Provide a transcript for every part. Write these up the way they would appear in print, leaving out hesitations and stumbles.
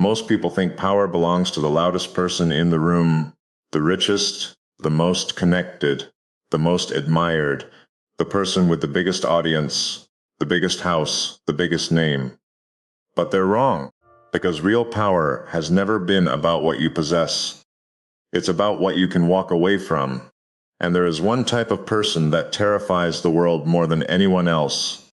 Most people think power belongs to the loudest person in the room, the richest, the most connected, the most admired, the person with the biggest audience, the biggest house, the biggest name. But they're wrong, because real power has never been about what you possess. It's about what you can walk away from. And there is one type of person that terrifies the world more than anyone else.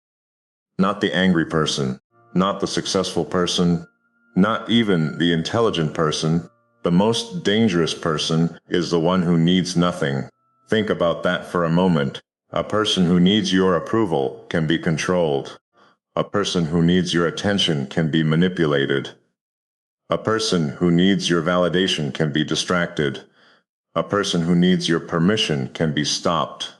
Not the angry person, not the successful person, not even the intelligent person. The most dangerous person is the one who needs nothing. Think about that for a moment. A person who needs your approval can be controlled. A person who needs your attention can be manipulated. A person who needs your validation can be distracted. A person who needs your permission can be stopped.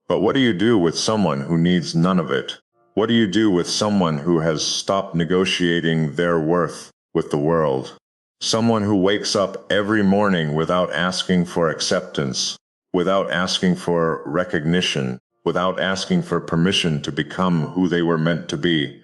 But what do you do with someone who needs none of it? What do you do with someone who has stopped negotiating their worth with the world? Someone who wakes up every morning without asking for acceptance, without asking for recognition, without asking for permission to become who they were meant to be.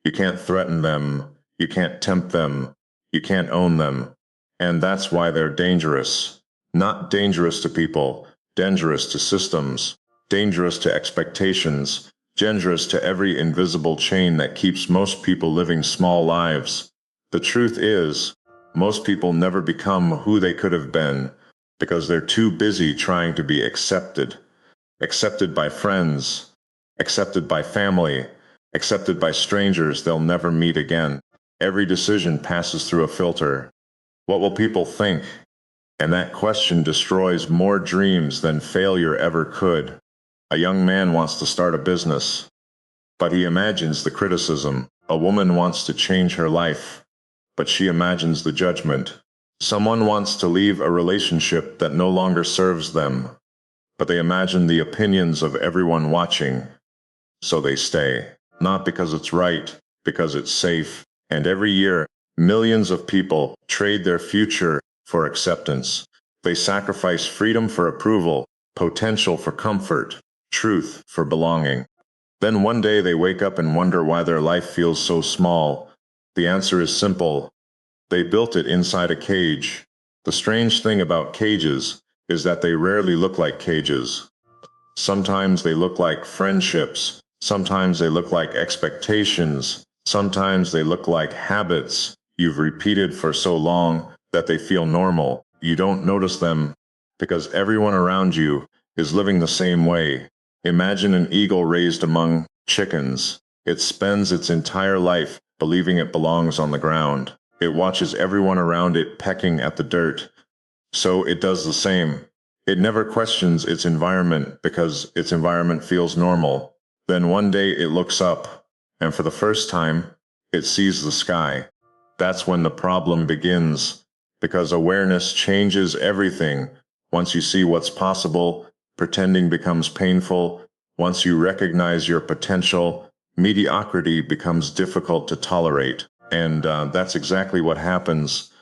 You can't threaten them, you can't tempt them, you can't own them. And that's why they're dangerous. Not dangerous to people, dangerous to systems, dangerous to expectations, dangerous to every invisible chain that keeps most people living small lives. The truth is, most people never become who they could have been because they're too busy trying to be accepted. Accepted by friends, accepted by family, accepted by strangers they'll never meet again. Every decision passes through a filter. What will people think? And that question destroys more dreams than failure ever could. A young man wants to start a business, but he imagines the criticism. A woman wants to change her life, but she imagines the judgment. Someone wants to leave a relationship that no longer serves them, but they imagine the opinions of everyone watching. So they stay, not because it's right, because it's safe. And every year, millions of people trade their future for acceptance. They sacrifice freedom for approval, potential for comfort, truth for belonging. Then one day they wake up and wonder why their life feels so small. The answer is simple. They built it inside a cage. The strange thing about cages is that they rarely look like cages. Sometimes they look like friendships. Sometimes they look like expectations. Sometimes they look like habits you've repeated for so long that they feel normal. You don't notice them because everyone around you is living the same way. Imagine an eagle raised among chickens. It spends its entire life believing it belongs on the ground. It watches everyone around it pecking at the dirt. So it does the same. It never questions its environment because its environment feels normal. Then one day it looks up, and for the first time, it sees the sky. That's when the problem begins, because awareness changes everything. Once you see what's possible, pretending becomes painful. Once you recognize your potential, mediocrity becomes difficult to tolerate. And that's exactly what happens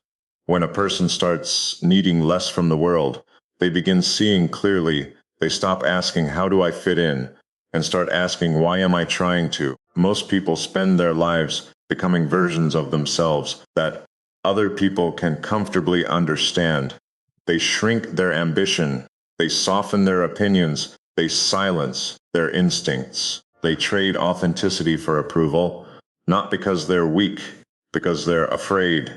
when a person starts needing less from the world. They begin seeing clearly. They stop asking, how do I fit in? And start asking, why am I trying to? Most people spend their lives becoming versions of themselves that other people can comfortably understand. They shrink their ambition. They soften their opinions. They silence their instincts. They trade authenticity for approval, not because they're weak, because they're afraid.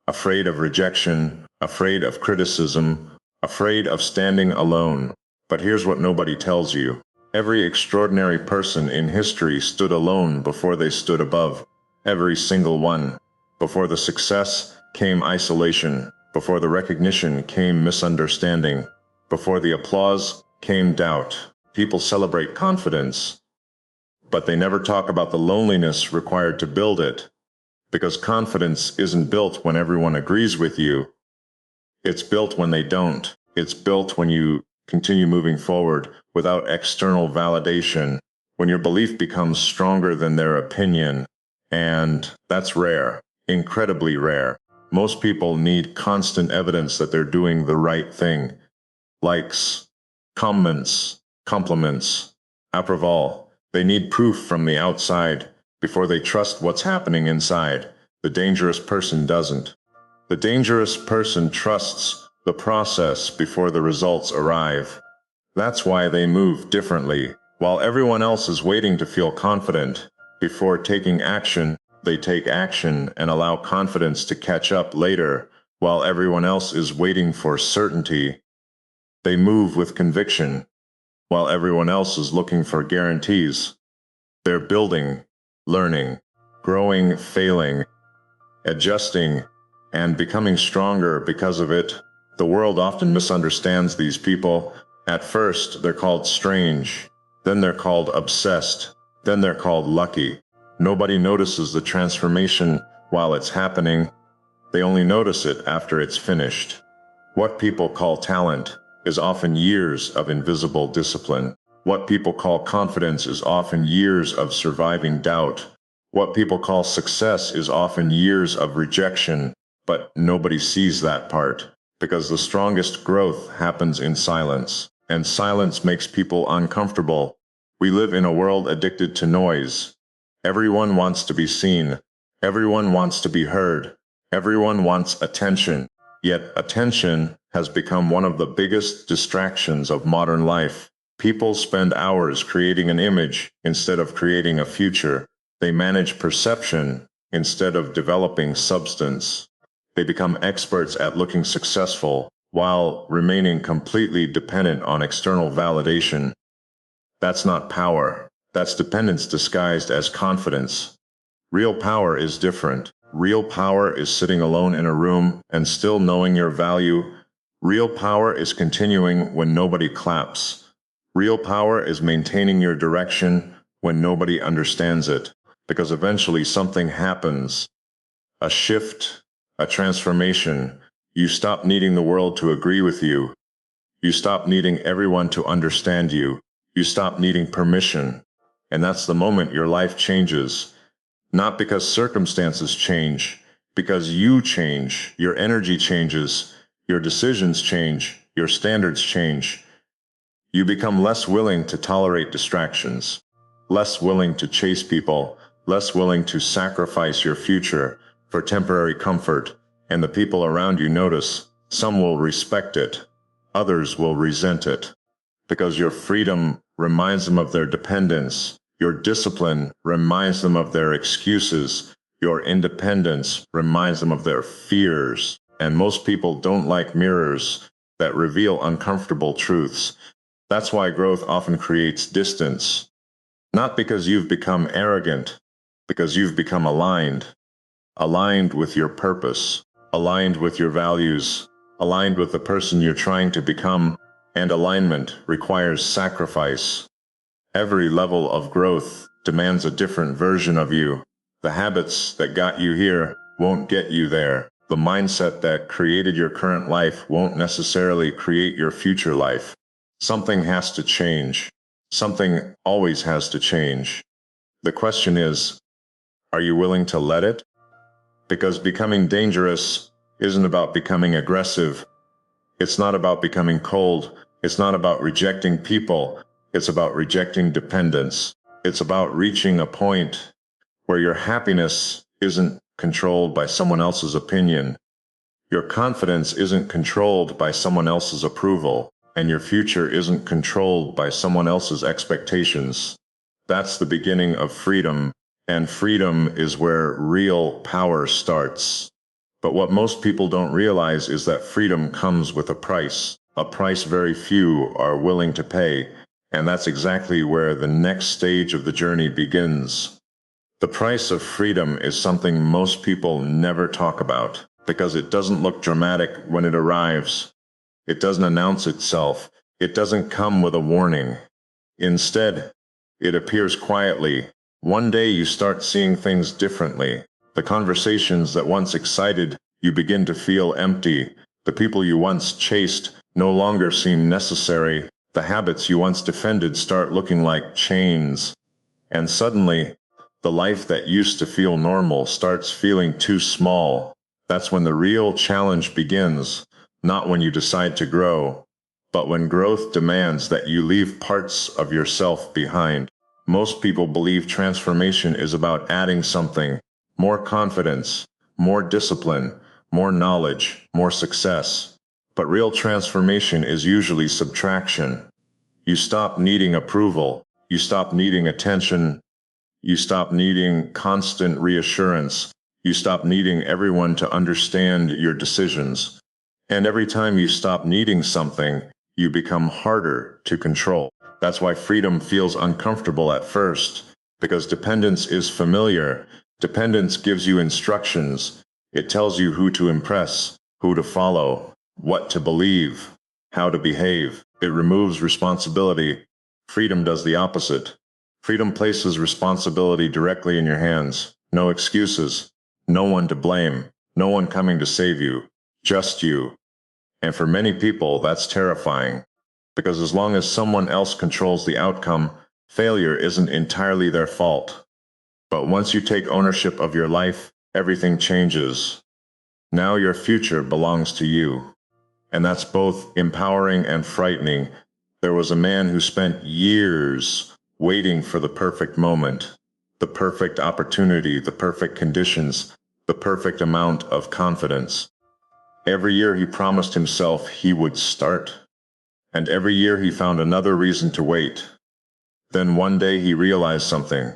Afraid of rejection, afraid of criticism, afraid of standing alone. But here's what nobody tells you. Every extraordinary person in history stood alone before they stood above. Every single one. Before the success came isolation. Before the recognition came misunderstanding. Before the applause came doubt. People celebrate confidence, but they never talk about the loneliness required to build it. Because confidence isn't built when everyone agrees with you. It's built when they don't. It's built when you continue moving forward without external validation, when your belief becomes stronger than their opinion. And that's rare, incredibly rare. Most people need constant evidence that they're doing the right thing. Likes, comments, compliments, approval. They need proof from the outside before they trust what's happening inside. The dangerous person doesn't. The dangerous person trusts the process before the results arrive. That's why they move differently. While everyone else is waiting to feel confident before taking action, they take action and allow confidence to catch up later. While everyone else is waiting for certainty, they move with conviction. While everyone else is looking for guarantees, they're building, learning, growing, failing, adjusting, and becoming stronger because of it. The world often misunderstands these people. At first, they're called strange, then they're called obsessed, then they're called lucky. Nobody notices the transformation while it's happening. They only notice it after it's finished. What people call talent is often years of invisible discipline. What people call confidence is often years of surviving doubt. What people call success is often years of rejection, but nobody sees that part, because the strongest growth happens in silence, and silence makes people uncomfortable. We live in a world addicted to noise. Everyone wants to be seen. Everyone wants to be heard. Everyone wants attention. Yet attention has become one of the biggest distractions of modern life. People spend hours creating an image instead of creating a future. They manage perception instead of developing substance. They become experts at looking successful while remaining completely dependent on external validation. That's not power. That's dependence disguised as confidence. Real power is different. Real power is sitting alone in a room and still knowing your value. Real power is continuing when nobody claps. Real power is maintaining your direction when nobody understands it. Because eventually something happens. A shift, a transformation. You stop needing the world to agree with you. You stop needing everyone to understand you. You stop needing permission. And that's the moment your life changes. Not because circumstances change, because you change, your energy changes, your decisions change, your standards change. You become less willing to tolerate distractions, less willing to chase people, less willing to sacrifice your future for temporary comfort, and the people around you notice. Some will respect it, others will resent it, because your freedom reminds them of their dependence, your discipline reminds them of their excuses, your independence reminds them of their fears, and most people don't like mirrors that reveal uncomfortable truths. That's why growth often creates distance. Not because you've become arrogant, because you've become aligned. Aligned with your purpose, aligned with your values, aligned with the person you're trying to become, and alignment requires sacrifice. Every level of growth demands a different version of you. The habits that got you here won't get you there. The mindset that created your current life won't necessarily create your future life. Something has to change. Something always has to change. The question is, are you willing to let it? Because becoming dangerous isn't about becoming aggressive. It's not about becoming cold. It's not about rejecting people. It's about rejecting dependence. It's about reaching a point where your happiness isn't controlled by someone else's opinion. Your confidence isn't controlled by someone else's approval, and your future isn't controlled by someone else's expectations. That's the beginning of freedom, and freedom is where real power starts. But what most people don't realize is that freedom comes with a price very few are willing to pay, and that's exactly where the next stage of the journey begins. The price of freedom is something most people never talk about, because it doesn't look dramatic when it arrives. It doesn't announce itself. It doesn't come with a warning. Instead, it appears quietly. One day you start seeing things differently. The conversations that once excited you begin to feel empty. The people you once chased no longer seem necessary. The habits you once defended start looking like chains. And suddenly, the life that used to feel normal starts feeling too small. That's when the real challenge begins, not when you decide to grow, but when growth demands that you leave parts of yourself behind. Most people believe transformation is about adding something, more confidence, more discipline, more knowledge, more success. But real transformation is usually subtraction. You stop needing approval. You stop needing attention. You stop needing constant reassurance. You stop needing everyone to understand your decisions. And every time you stop needing something, you become harder to control. That's why freedom feels uncomfortable at first, because dependence is familiar. Dependence gives you instructions. It tells you who to impress, who to follow, what to believe, how to behave. It removes responsibility. Freedom does the opposite. Freedom places responsibility directly in your hands. No excuses. No one to blame. No one coming to save you. Just you. And for many people, that's terrifying. Because as long as someone else controls the outcome, failure isn't entirely their fault. But once you take ownership of your life, everything changes. Now your future belongs to you. And that's both empowering and frightening. There was a man who spent years waiting for the perfect moment, the perfect opportunity, the perfect conditions, the perfect amount of confidence. Every year he promised himself he would start, and every year he found another reason to wait. Then one day he realized something.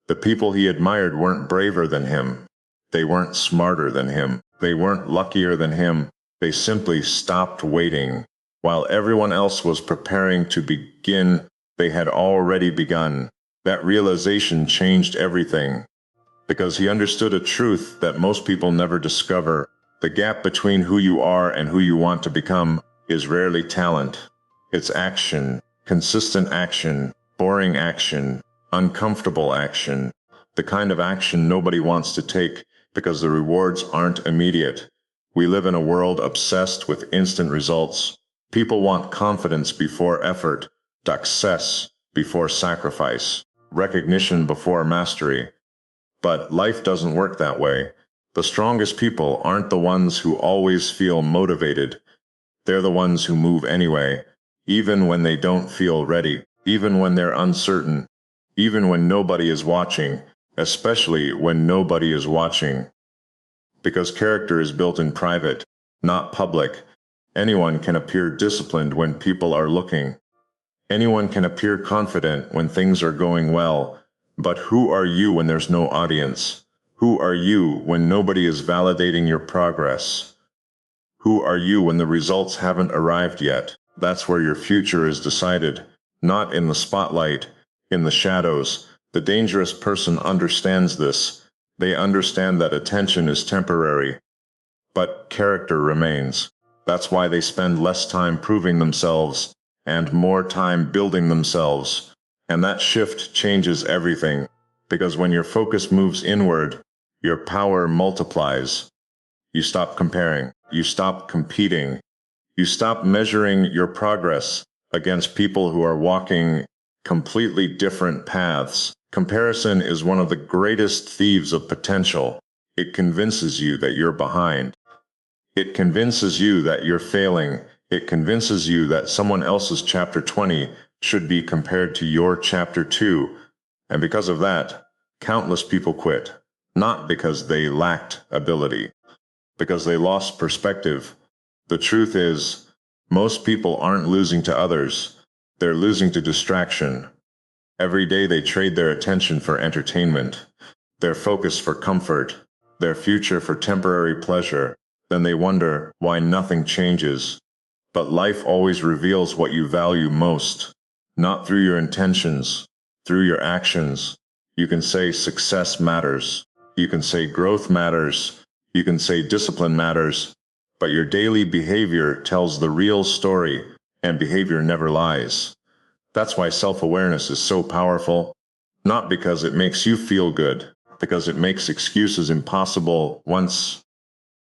The people he admired weren't braver than him. They weren't smarter than him. They weren't luckier than him. They simply stopped waiting. While everyone else was preparing to begin, they had already begun. That realization changed everything. Because he understood a truth that most people never discover. The gap between who you are and who you want to become is rarely talent. It's action, consistent action, boring action, uncomfortable action, the kind of action nobody wants to take because the rewards aren't immediate. We live in a world obsessed with instant results. People want confidence before effort, success before sacrifice, recognition before mastery. But life doesn't work that way. The strongest people aren't the ones who always feel motivated. They're the ones who move anyway, even when they don't feel ready, even when they're uncertain, even when nobody is watching, especially when nobody is watching. Because character is built in private, not public. Anyone can appear disciplined when people are looking. Anyone can appear confident when things are going well. But who are you when there's no audience? Who are you when nobody is validating your progress? Who are you when the results haven't arrived yet? That's where your future is decided. Not in the spotlight, in the shadows. The dangerous person understands this. They understand that attention is temporary, but character remains. That's why they spend less time proving themselves and more time building themselves. And that shift changes everything, because when your focus moves inward, your power multiplies. You stop comparing. You stop competing. You stop measuring your progress against people who are walking completely different paths. Comparison is one of the greatest thieves of potential. It convinces you that you're behind. It convinces you that you're failing. It convinces you that someone else's chapter 20 should be compared to your chapter 2. And because of that, countless people quit. Not because they lacked ability, because they lost perspective. The truth is, most people aren't losing to others. They're losing to distraction. Every day they trade their attention for entertainment, their focus for comfort, their future for temporary pleasure. Then they wonder why nothing changes. But life always reveals what you value most, not through your intentions, through your actions. You can say success matters. You can say growth matters. You can say discipline matters. But your daily behavior tells the real story, and behavior never lies. That's why self-awareness is so powerful. Not because it makes you feel good, because it makes excuses impossible. Once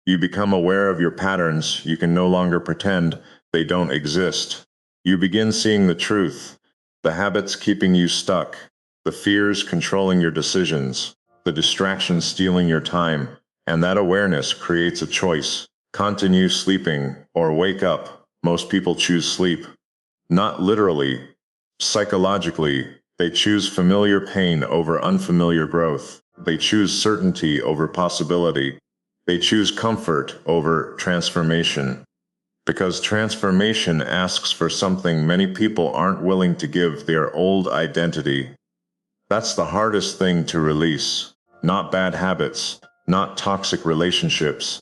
you become aware of your patterns, you can no longer pretend they don't exist. You begin seeing the truth, the habits keeping you stuck, the fears controlling your decisions, the distractions stealing your time, and that awareness creates a choice. Continue sleeping or wake up. Most people choose sleep. Not literally. Psychologically, they choose familiar pain over unfamiliar growth. They choose certainty over possibility. They choose comfort over transformation. Because transformation asks for something many people aren't willing to give: their old identity. That's the hardest thing to release. Not bad habits, not toxic relationships.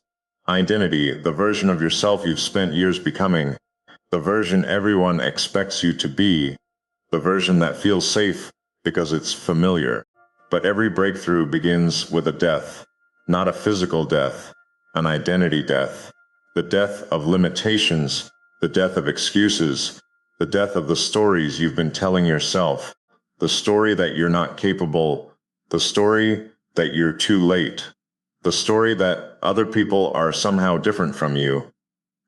Identity, the version of yourself you've spent years becoming, the version everyone expects you to be, the version that feels safe because it's familiar. But every breakthrough begins with a death, not a physical death, an identity death. The death of limitations, the death of excuses, the death of the stories you've been telling yourself, the story that you're not capable, the story that you're too late, the story that other people are somehow different from you.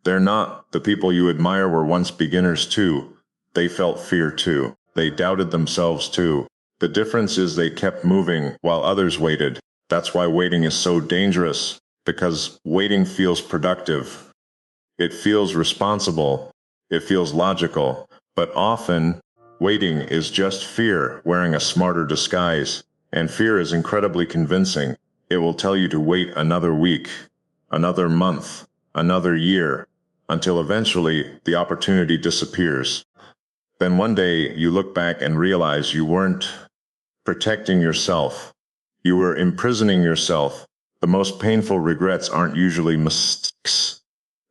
They're not. The people you admire were once beginners too. They felt fear too. They doubted themselves too. The difference is they kept moving while others waited. That's why waiting is so dangerous, because waiting feels productive. It feels responsible. It feels logical. But often, waiting is just fear wearing a smarter disguise. And fear is incredibly convincing. It will tell you to wait another week, another month, another year, until eventually the opportunity disappears. Then one day you look back and realize you weren't protecting yourself. You were imprisoning yourself. The most painful regrets aren't usually mistakes.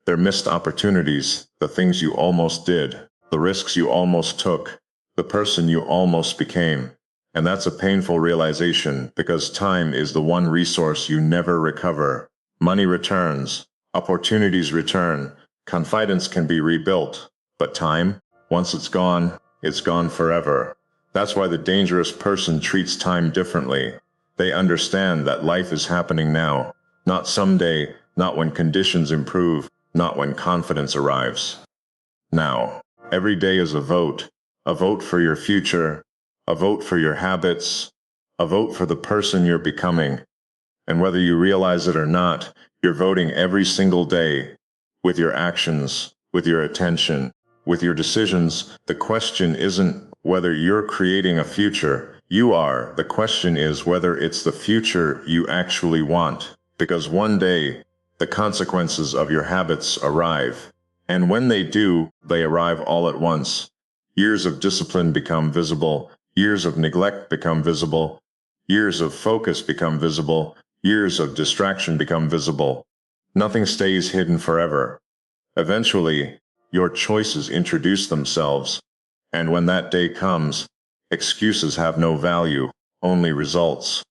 They're missed opportunities, the things you almost did, the risks you almost took, the person you almost became. And that's a painful realization, because time is the one resource you never recover. Money returns, opportunities return, confidence can be rebuilt, but time, once it's gone forever. That's why the dangerous person treats time differently. They understand that life is happening now, not someday, not when conditions improve, not when confidence arrives. Now, every day is a vote for your future, a vote for your habits, a vote for the person you're becoming. And whether you realize it or not, you're voting every single day, with your actions, with your attention, with your decisions. The question isn't whether you're creating a future. You are. The question is whether it's the future you actually want. Because one day, the consequences of your habits arrive. And when they do, they arrive all at once. Years of discipline become visible. Years of neglect become visible. Years of focus become visible. Years of distraction become visible. Nothing stays hidden forever. Eventually, your choices introduce themselves. And when that day comes, excuses have no value, only results.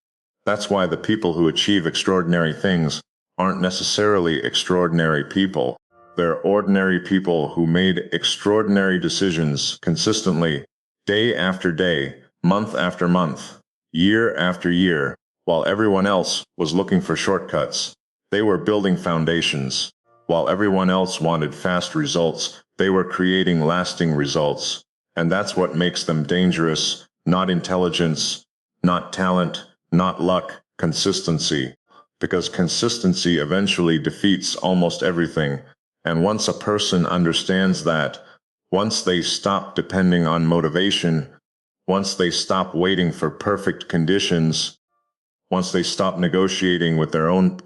That's why the people who achieve extraordinary things aren't necessarily extraordinary people. They're ordinary people who made extraordinary decisions consistently, day after day, month after month, year after year, while everyone else was looking for shortcuts. They were building foundations. While everyone else wanted fast results, they were creating lasting results. And that's what makes them dangerous, not intelligence, not talent, not luck, consistency. Because consistency eventually defeats almost everything. And once a person understands that, once they stop depending on motivation, once they stop waiting for perfect conditions, once they stop negotiating with their own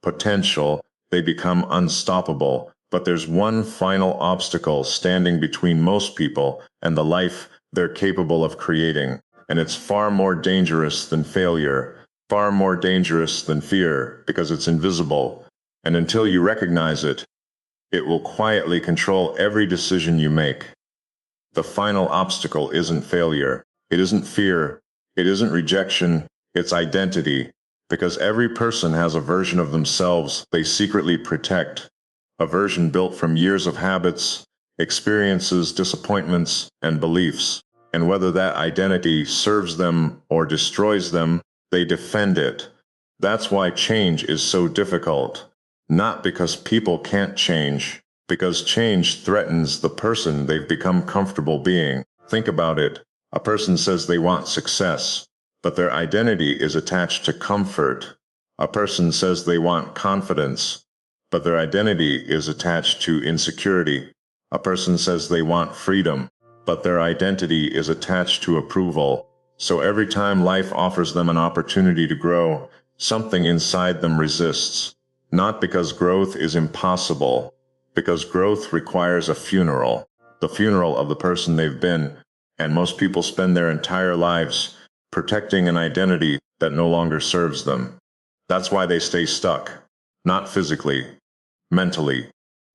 potential, they become unstoppable. But there's one final obstacle standing between most people and the life they're capable of creating. And it's far more dangerous than failure, far more dangerous than fear, because it's invisible. And until you recognize it, it will quietly control every decision you make. The final obstacle isn't failure. It isn't fear. It isn't rejection. It's identity. Because every person has a version of themselves they secretly protect. A version built from years of habits, experiences, disappointments, and beliefs. And whether that identity serves them or destroys them, they defend it. That's why change is so difficult. Not because people can't change, because change threatens the person they've become comfortable being. Think about it. A person says they want success, but their identity is attached to comfort. A person says they want confidence, but their identity is attached to insecurity. A person says they want freedom, but their identity is attached to approval. So every time life offers them an opportunity to grow, something inside them resists. Not because growth is impossible, because growth requires a funeral, the funeral of the person they've been, and most people spend their entire lives protecting an identity that no longer serves them. That's why they stay stuck, not physically, mentally,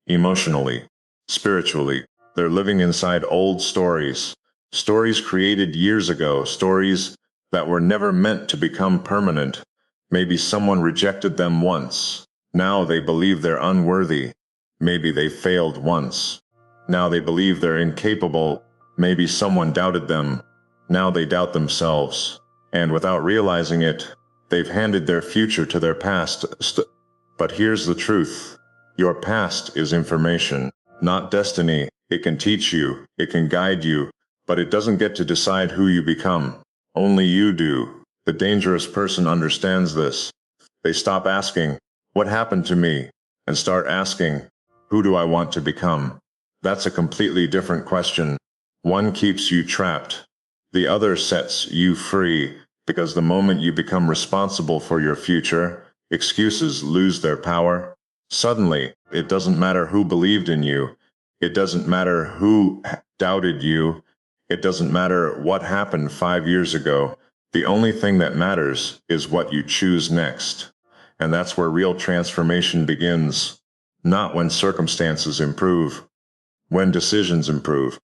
emotionally, spiritually. They're living inside old stories, stories created years ago, stories that were never meant to become permanent. Maybe someone rejected them once. Now they believe they're unworthy. Maybe they failed once. Now they believe they're incapable. Maybe someone doubted them. Now they doubt themselves. And without realizing it, they've handed their future to their past. But here's the truth. Your past is information, not destiny. It can teach you, it can guide you, but it doesn't get to decide who you become. Only you do. The dangerous person understands this. They stop asking, "What happened to me?" and start asking, "Who do I want to become?" That's a completely different question. One keeps you trapped. The other sets you free, because the moment you become responsible for your future, excuses lose their power. Suddenly, it doesn't matter who believed in you. It doesn't matter who doubted you. It doesn't matter what happened 5 years ago. The only thing that matters is what you choose next. And that's where real transformation begins. Not when circumstances improve, when decisions improve.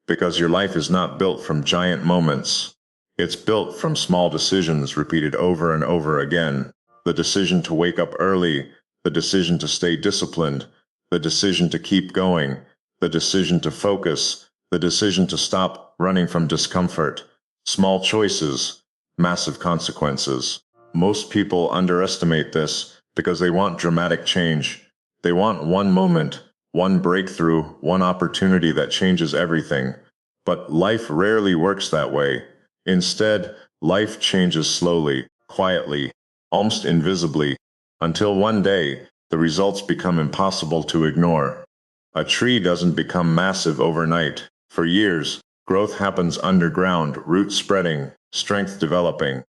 Because your life is not built from giant moments. It's built from small decisions repeated over and over again. The decision to wake up early, the decision to stay disciplined, the decision to keep going, the decision to focus, the decision to stop running from discomfort. Small choices, massive consequences. Most people underestimate this because they want dramatic change. They want one moment, one breakthrough, one opportunity that changes everything. But life rarely works that way. Instead, life changes slowly, quietly, almost invisibly, until one day, the results become impossible to ignore. A tree doesn't become massive overnight. For years, growth happens underground, roots spreading, strength developing,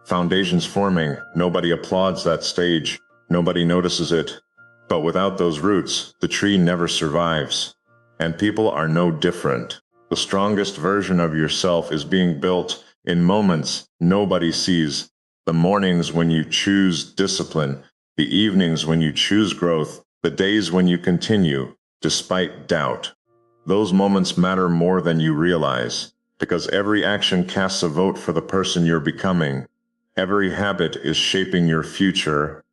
foundations forming. Nobody applauds that stage. Nobody notices it. But without those roots, the tree never survives. And people are no different. The strongest version of yourself is being built in moments nobody sees. The mornings when you choose discipline, the evenings when you choose growth, the days when you continue, despite doubt. Those moments matter more than you realize, because every action casts a vote for the person you're becoming. Every habit is shaping your future.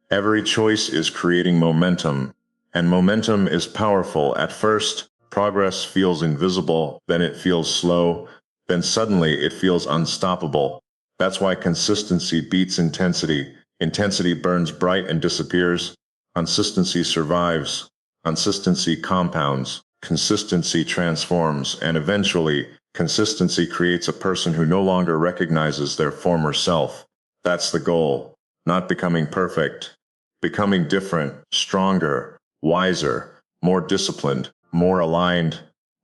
Every choice is creating momentum, and momentum is powerful. At first, progress feels invisible, then it feels slow, then suddenly it feels unstoppable. That's why consistency beats intensity. Intensity burns bright and disappears. Consistency survives. Consistency compounds. Consistency transforms, and eventually, consistency creates a person who no longer recognizes their former self. That's the goal. Not becoming perfect. Becoming different, stronger, wiser, more disciplined, more aligned,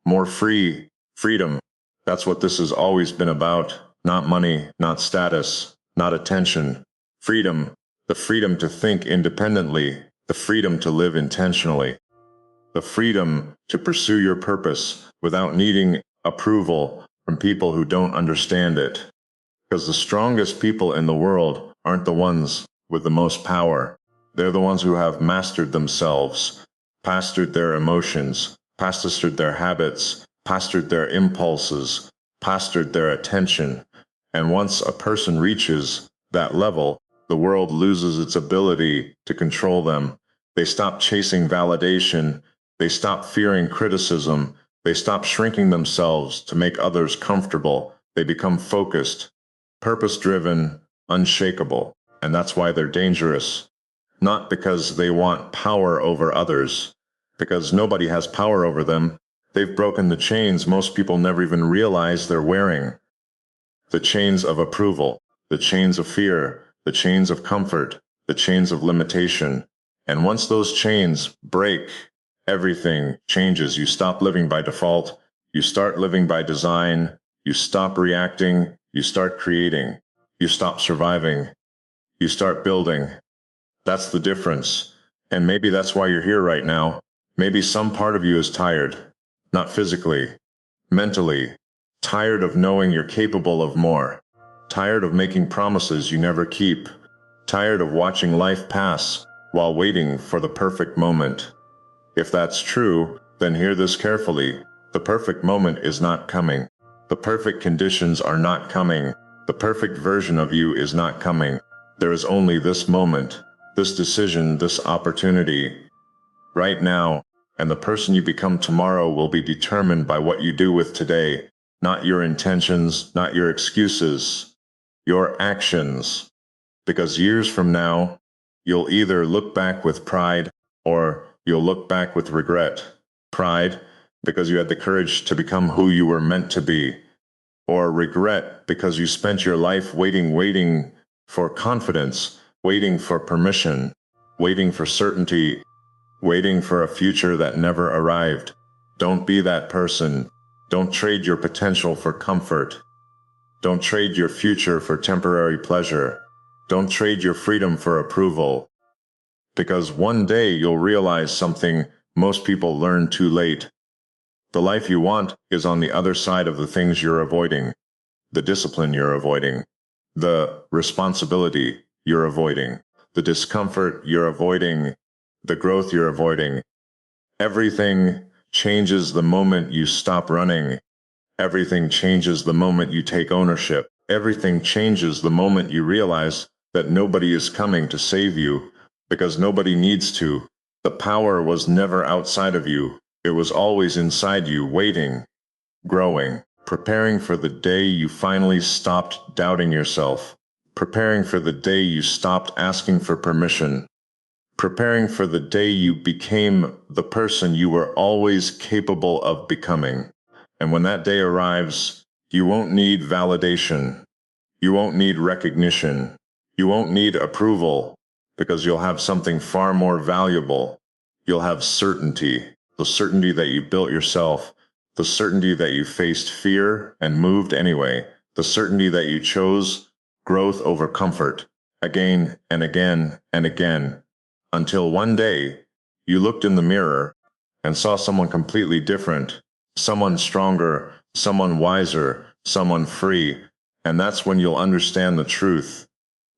more free. Freedom. That's what this has always been about. Not money, not status, not attention. Freedom. The freedom to think independently. The freedom to live intentionally. The freedom to pursue your purpose without needing approval from people who don't understand it. Because the strongest people in the world aren't the ones with the most power. They're the ones who have mastered themselves, mastered their emotions, mastered their habits, mastered their impulses, mastered their attention. And once a person reaches that level, the world loses its ability to control them. They stop chasing validation. They stop fearing criticism. They stop shrinking themselves to make others comfortable. They become focused, purpose-driven, unshakable. And that's why they're dangerous. Not because they want power over others, because nobody has power over them. They've broken the chains most people never even realize they're wearing. The chains of approval, the chains of fear, the chains of comfort, the chains of limitation. And once those chains break, everything changes. You stop living by default. You start living by design. You stop reacting. You start creating. You stop surviving. You start building. That's the difference. And maybe that's why you're here right now. Maybe some part of you is tired. Not physically, mentally. Tired of knowing you're capable of more. Tired of making promises you never keep. Tired of watching life pass while waiting for the perfect moment. If that's true, then hear this carefully. The perfect moment is not coming. The perfect conditions are not coming. The perfect version of you is not coming. There is only this moment, this decision, this opportunity. Right now, and the person you become tomorrow will be determined by what you do with today, not your intentions, not your excuses, your actions. Because years from now, you'll either look back with pride or you'll look back with regret. Pride, because you had the courage to become who you were meant to be. Or regret, because you spent your life waiting for confidence, waiting for permission, waiting for certainty, waiting for a future that never arrived. Don't be that person. Don't trade your potential for comfort. Don't trade your future for temporary pleasure. Don't trade your freedom for approval. Because one day you'll realize something most people learn too late. The life you want is on the other side of the things you're avoiding, the discipline you're avoiding, the responsibility you're avoiding, the discomfort you're avoiding, the growth you're avoiding. Everything changes the moment you stop running. Everything changes the moment you take ownership. Everything changes the moment you realize that nobody is coming to save you, because nobody needs to. The power was never outside of you. It was always inside you, waiting, growing, preparing for the day you finally stopped doubting yourself, preparing for the day you stopped asking for permission, preparing for the day you became the person you were always capable of becoming. And when that day arrives, you won't need validation. You won't need recognition. You won't need approval, because you'll have something far more valuable. You'll have certainty, the certainty that you built yourself, the certainty that you faced fear and moved anyway, the certainty that you chose growth over comfort, again and again and again, until one day you looked in the mirror and saw someone completely different, someone stronger, someone wiser, someone free, and that's when you'll understand the truth.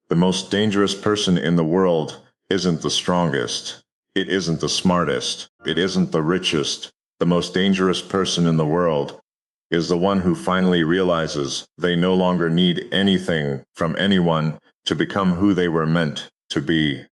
The most dangerous person in the world isn't the strongest. It isn't the smartest. It isn't the richest. The most dangerous person in the world is the one who finally realizes they no longer need anything from anyone to become who they were meant to be.